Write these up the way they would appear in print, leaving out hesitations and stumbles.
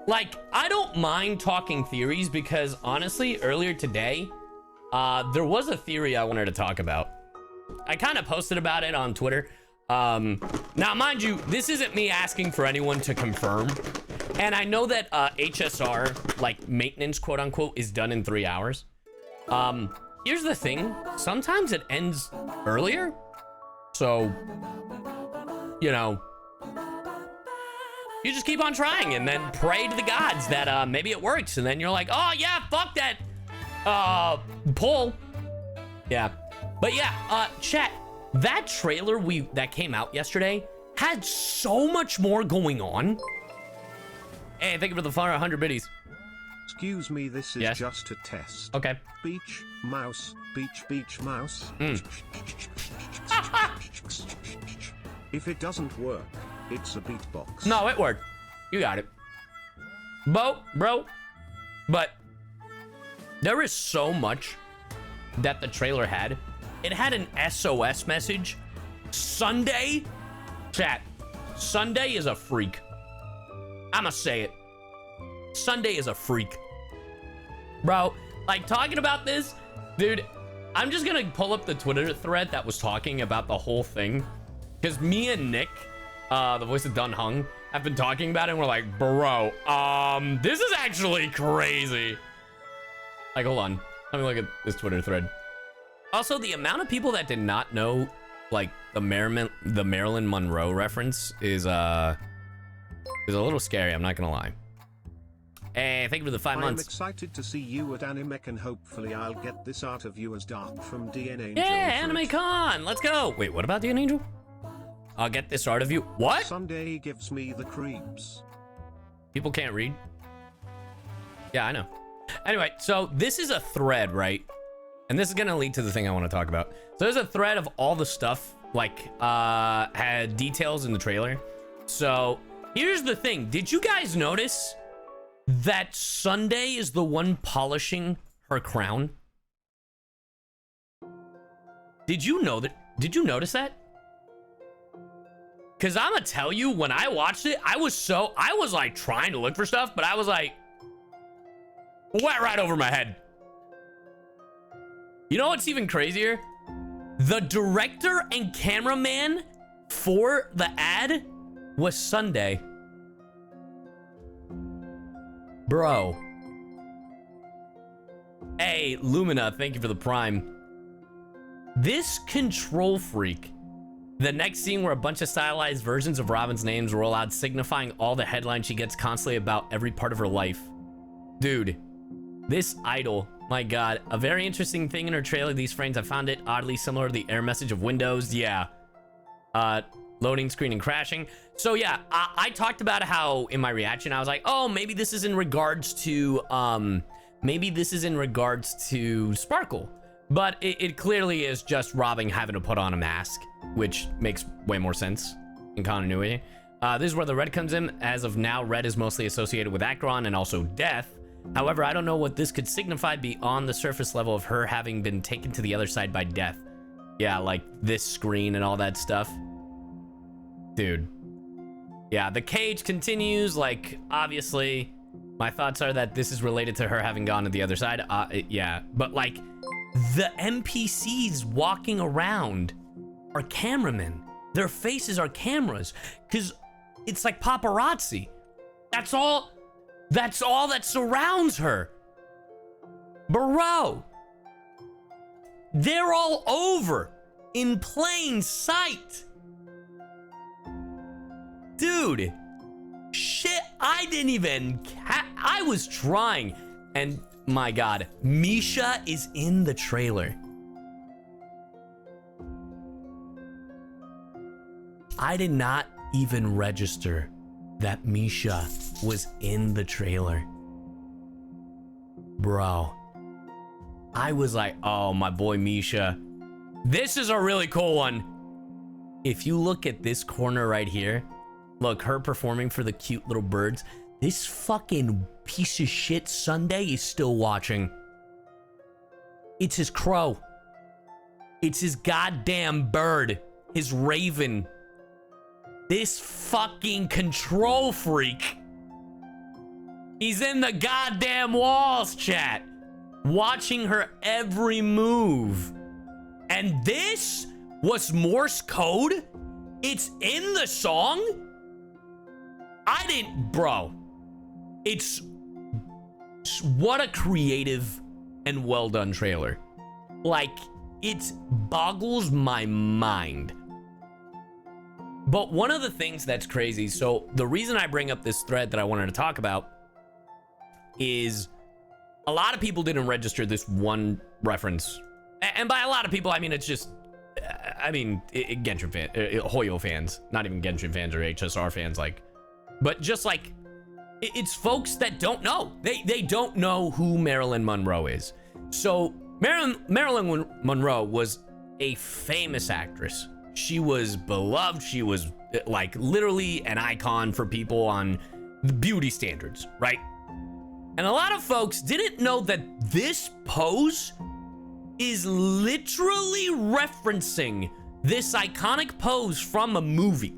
Like, I don't mind talking theories because honestly, earlier today, there was a theory I wanted to talk about. I kind of posted about it on Twitter. Now, mind you, this isn't me asking for anyone to confirm. And I know that HSR, like maintenance, quote unquote, is done in 3 hours. Here's the thing. Sometimes it ends earlier. So, you know, you just keep on trying and then pray to the gods that maybe it works. And then you're like, oh yeah, fuck that pull. Yeah. But yeah, chat, that trailer that came out yesterday had so much more going on. Hey, thank you for the 100 biddies. Excuse me, this is just a test. Okay. Beach, mouse, beach, mouse. If it doesn't work, it's a beatbox. No, it worked. You got it. Bro. But there is so much that the trailer had. It had an SOS message. Sunday, chat. Sunday is a freak. I'ma say it. Sunday is a freak. Bro, like talking about this, dude, I'm just gonna pull up the Twitter thread that was talking about the whole thing. Because me and Nick, the voice of Dun Hung, have been talking about it and we're like, bro, this is actually crazy. Like, hold on. Let me look at this Twitter thread. Also, the amount of people that did not know, like, the Marilyn Monroe reference is a little scary, I'm not gonna lie. Hey, thank you for the 5 months. I'm excited to see you at AnimeCon and hopefully I'll get this art of you as dark from DN Angel. Yeah, AnimeCon, let's go. Wait, what about DN Angel? I'll get this art of you. What? Sunday gives me the creeps. People can't read. Yeah, I know. Anyway, so this is a thread, right? And this is gonna lead to the thing I want to talk about. So there's a thread of all the stuff, like, had details in the trailer. So here's the thing. Did you guys notice that Sunday is the one polishing her crown? Did you know that? Did you notice that? Because I'm gonna tell you, when I watched it, I was like trying to look for stuff, but I was like, went right over my head. You know what's even crazier? The director and cameraman for the ad was Sunday. Bro. Hey, Lumina, thank you for the prime. This control freak. The next scene where a bunch of stylized versions of Robin's names roll out, signifying all the headlines she gets constantly about every part of her life. Dude, this idol, my God, a very interesting thing in her trailer, these frames, I found it oddly similar to the error message of Windows. Yeah. Loading screen and crashing. So yeah, I talked about how in my reaction, I was like, oh, maybe this is in regards to, Sparkle. But it clearly is just Robin having to put on a mask, which makes way more sense in continuity. This is where the red comes in. As of now, red is mostly associated with Akron and also death. However, I don't know what this could signify beyond the surface level of her having been taken to the other side by death. Yeah, like this screen and all that stuff. Dude. Yeah, the cage continues, like, obviously, my thoughts are that this is related to her having gone to the other side. Yeah, but like, the NPCs walking around are cameramen. Their faces are cameras, because it's like paparazzi. That's all that surrounds her. Bro. They're all over in plain sight. Dude. Shit, I didn't even I was trying. And my God, Misha is in the trailer. I did not even register that Misha was in the trailer. Bro. I was like, oh, my boy Misha. This is a really cool one. If you look at this corner right here, look, her performing for the cute little birds. This fucking piece of shit Sunday is still watching. It's his crow. It's his goddamn bird. His raven. This fucking control freak He's in the goddamn walls, chat. Watching her every move. And this was Morse code? It's in the song? Bro. It's what a creative and well done trailer. Like, it boggles my mind. But one of the things that's crazy, so the reason I bring up this thread that I wanted to talk about is a lot of people didn't register this one reference. And by a lot of people, I mean, it's just, Genshin fans, Hoyo fans, not even Genshin fans or HSR fans, like, but just like, it's folks that don't know. They don't know who Marilyn Monroe is. So Marilyn Monroe was a famous actress. She was beloved. She was like literally an icon for people on the beauty standards, right? And a lot of folks didn't know that this pose is literally referencing this iconic pose from a movie.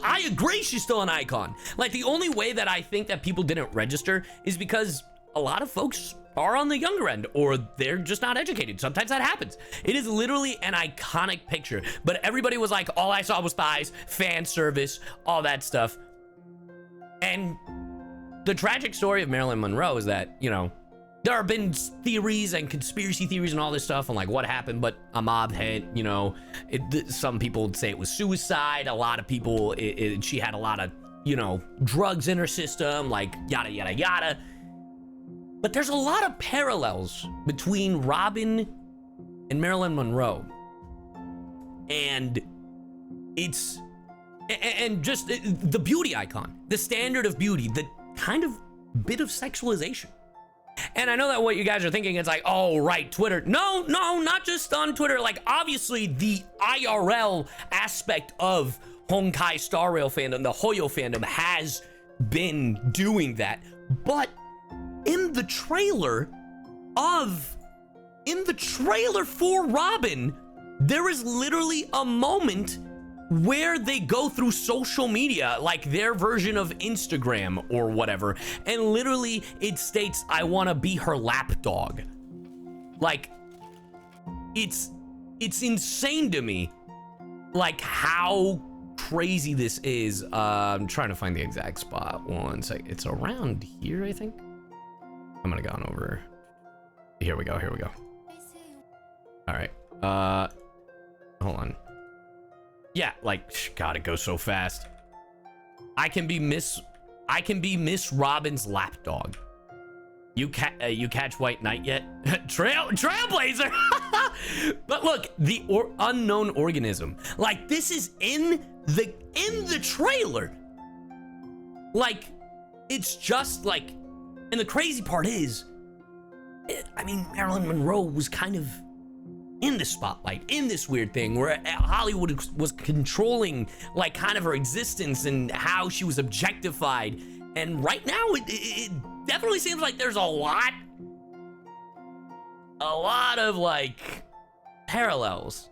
I agree, she's still an icon. Like, the only way that I think that people didn't register is because a lot of folks are on the younger end, or they're just not educated. Sometimes that happens. It is literally an iconic picture, but everybody was like, all I saw was thighs, fan service, all that stuff. And the tragic story of Marilyn Monroe is that, you know, there have been theories and conspiracy theories and all this stuff on like what happened, but a mob hit, you know, some people would say it was suicide. A lot of people, she had a lot of, you know, drugs in her system, like yada, yada, yada. But there's a lot of parallels between Robin and Marilyn Monroe. And it's, and just the beauty icon, the standard of beauty, the kind of bit of sexualization. And I know that what you guys are thinking, it's like, oh, right, Twitter. No, not just on Twitter. Like, obviously, the IRL aspect of Honkai Star Rail fandom, the Hoyo fandom, has been doing that. But in the trailer for Robin, there is literally a moment where they go through social media, like their version of Instagram or whatever, and literally it states, I want to be her lapdog. Like, it's insane to me, like how crazy this is. I'm trying to find the exact spot. One sec. It's around here, I think. I'm gonna go on over. Here we go. All right. Hold on. Yeah, like, God, it goes so fast. I can be Miss Robin's lapdog. You catch White Knight yet? Trailblazer. But look, the unknown organism. Like, this is in the trailer. Like, it's just like, and the crazy part is, I mean, Marilyn Monroe was kind of in the spotlight, in this weird thing where Hollywood was controlling like kind of her existence and how she was objectified. And right now it definitely seems like there's a lot of like parallels.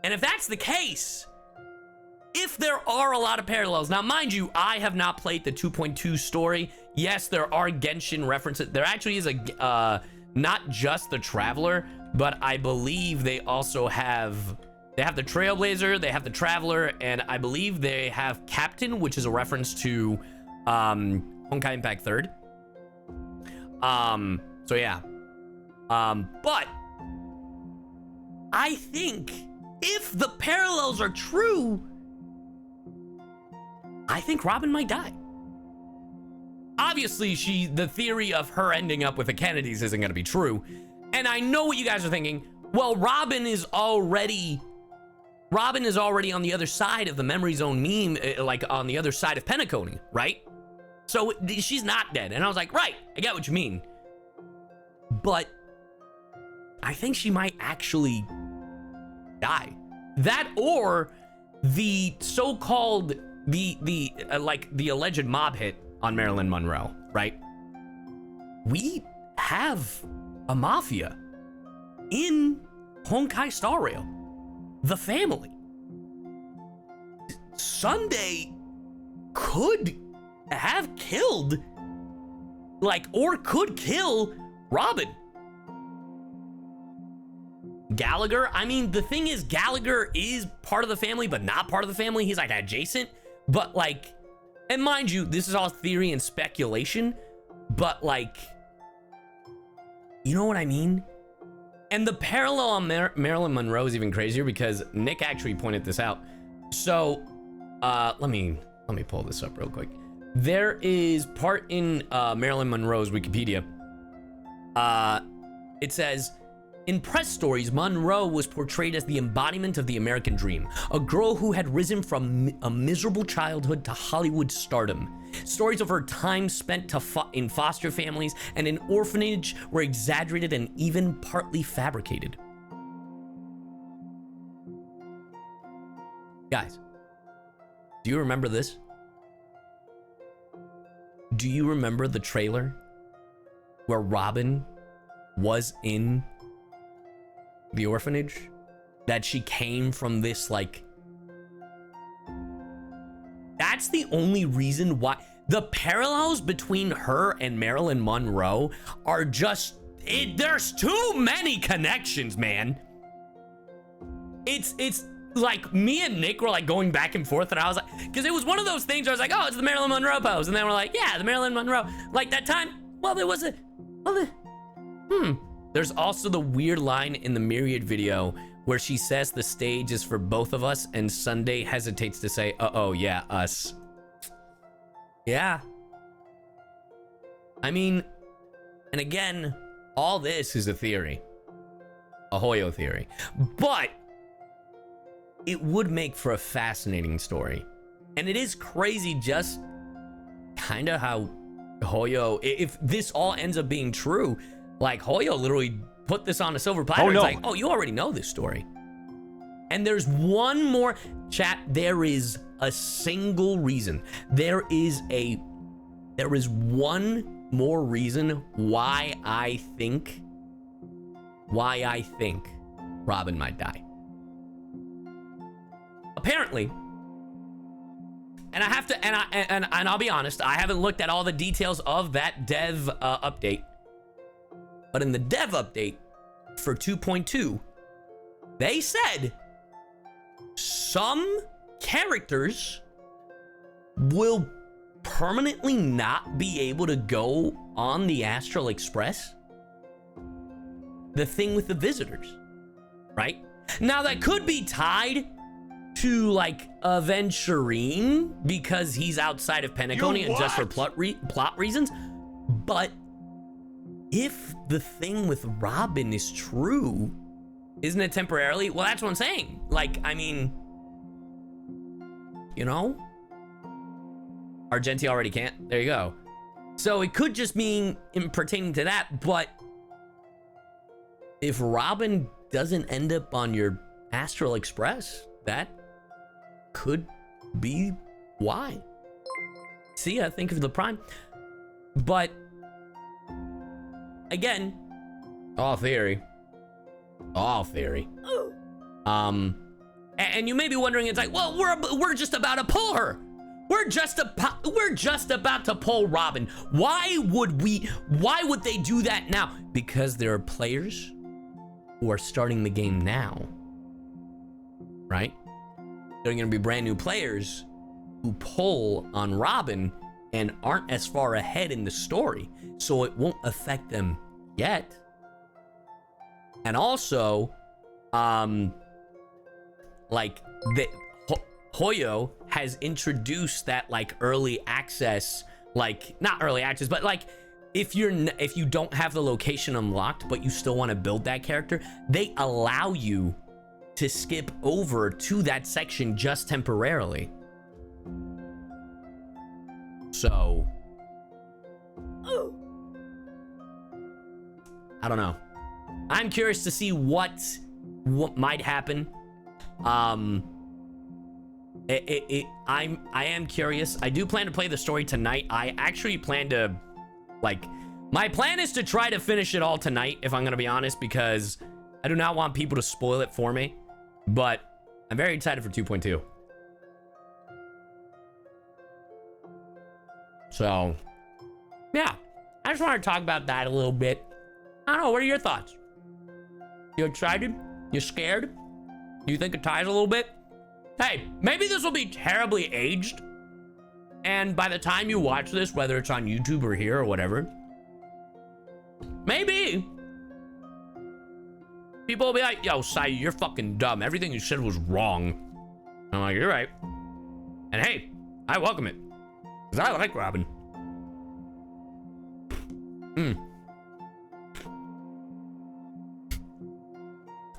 And if that's the case, if there are a lot of parallels, now mind you, I have not played the 2.2 story. Yes, there are Genshin references. There actually is a not just the Traveler, but I believe they also have the Trailblazer, they have the Traveler, and I believe they have Captain, which is a reference to Honkai Impact 3rd. So yeah. But I think if the parallels are true, I think Robin might die. Obviously, the theory of her ending up with the Kennedys isn't going to be true. And I know what you guys are thinking. Well, Robin is already on the other side of the Memory Zone meme, like on the other side of Penacony, right? So she's not dead. And I was like, right, I get what you mean. But I think she might actually die. That or the so-called, like the alleged mob hit on Marilyn Monroe, right? We have a mafia in Honkai Star Rail, the family. Sunday could have killed, like, or could kill Robin. Gallagher, I mean, the thing is, Gallagher is part of the family, but not part of the family. He's like adjacent, but like, and mind you, this is all theory and speculation, but like, you know what I mean? And the parallel on Marilyn Monroe is even crazier because Nick actually pointed this out. So, let me pull this up real quick. There is part in Marilyn Monroe's Wikipedia. It says, in press stories, Monroe was portrayed as the embodiment of the American dream, a girl who had risen from a miserable childhood to Hollywood stardom. Stories of her time spent in foster families and an orphanage were exaggerated and even partly fabricated. Guys, do you remember this? Do you remember the trailer where Robin was in the orphanage? That she came from this, like, that's the only reason why the parallels between her and Marilyn Monroe are just, there's too many connections, man. It's like me and Nick were like going back and forth, and I was like, because it was one of those things where I was like, oh, it's the Marilyn Monroe pose, and then we're like, yeah, the Marilyn Monroe, like that time. Well, there was a, There's also the weird line in the Myriad video where she says the stage is for both of us, and Sunday hesitates to say, uh-oh, yeah, us. Yeah. I mean, and again, all this is a theory. A Hoyo theory. But it would make for a fascinating story. And it is crazy just kind of how Hoyo, if this all ends up being true, like Hoyo literally put this on a silver platter. It's like, oh, you already know this story. And there's one more, chat, there is a single reason. There is one more reason why I think Robin might die. Apparently, and I have to, and I'll be honest, I haven't looked at all the details of that dev update. But in the dev update for 2.2, they said some characters will permanently not be able to go on the Astral Express. The thing with the visitors, right? Now that could be tied to like Aventurine because he's outside of Penacony and just for plot reasons. But if the thing with Robin is true, isn't it temporarily? Well, that's what I'm saying. Like, I mean, you know, Argenti already can't. There you go. So it could just mean pertaining to that. But if Robin doesn't end up on your Astral Express, that could be why. See, I think of the Prime. But again, all theory. And you may be wondering, it's like, well, we're just about to pull her. We're just about to pull Robin. Why would they do that now? Because there are players who are starting the game now, right? There are going to be brand new players who pull on Robin and aren't as far ahead in the story, so it won't affect them yet. And also, like Hoyo has introduced that like early access, like not early access, but like if you don't have the location unlocked, but you still want to build that character, they allow you to skip over to that section just temporarily. So, I don't know. I'm curious to see what might happen. I am curious. I do plan to play the story tonight. I actually plan to, like, my plan is to try to finish it all tonight, if I'm gonna be honest, because I do not want people to spoil it for me. But I'm very excited for 2.2. So, yeah. I just want to talk about that a little bit. I don't know, what are your thoughts? You excited? You scared? Do you think it ties a little bit? Hey, maybe this will be terribly aged. And by the time you watch this, whether it's on YouTube or here or whatever, maybe people will be like, yo, Cy, you're fucking dumb. Everything you said was wrong. I'm like, you're right. And hey, I welcome it. Because I like Robin.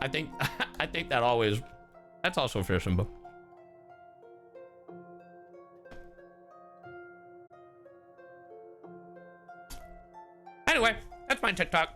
I think that always, that's also fair, Simba. Anyway, that's my TikTok.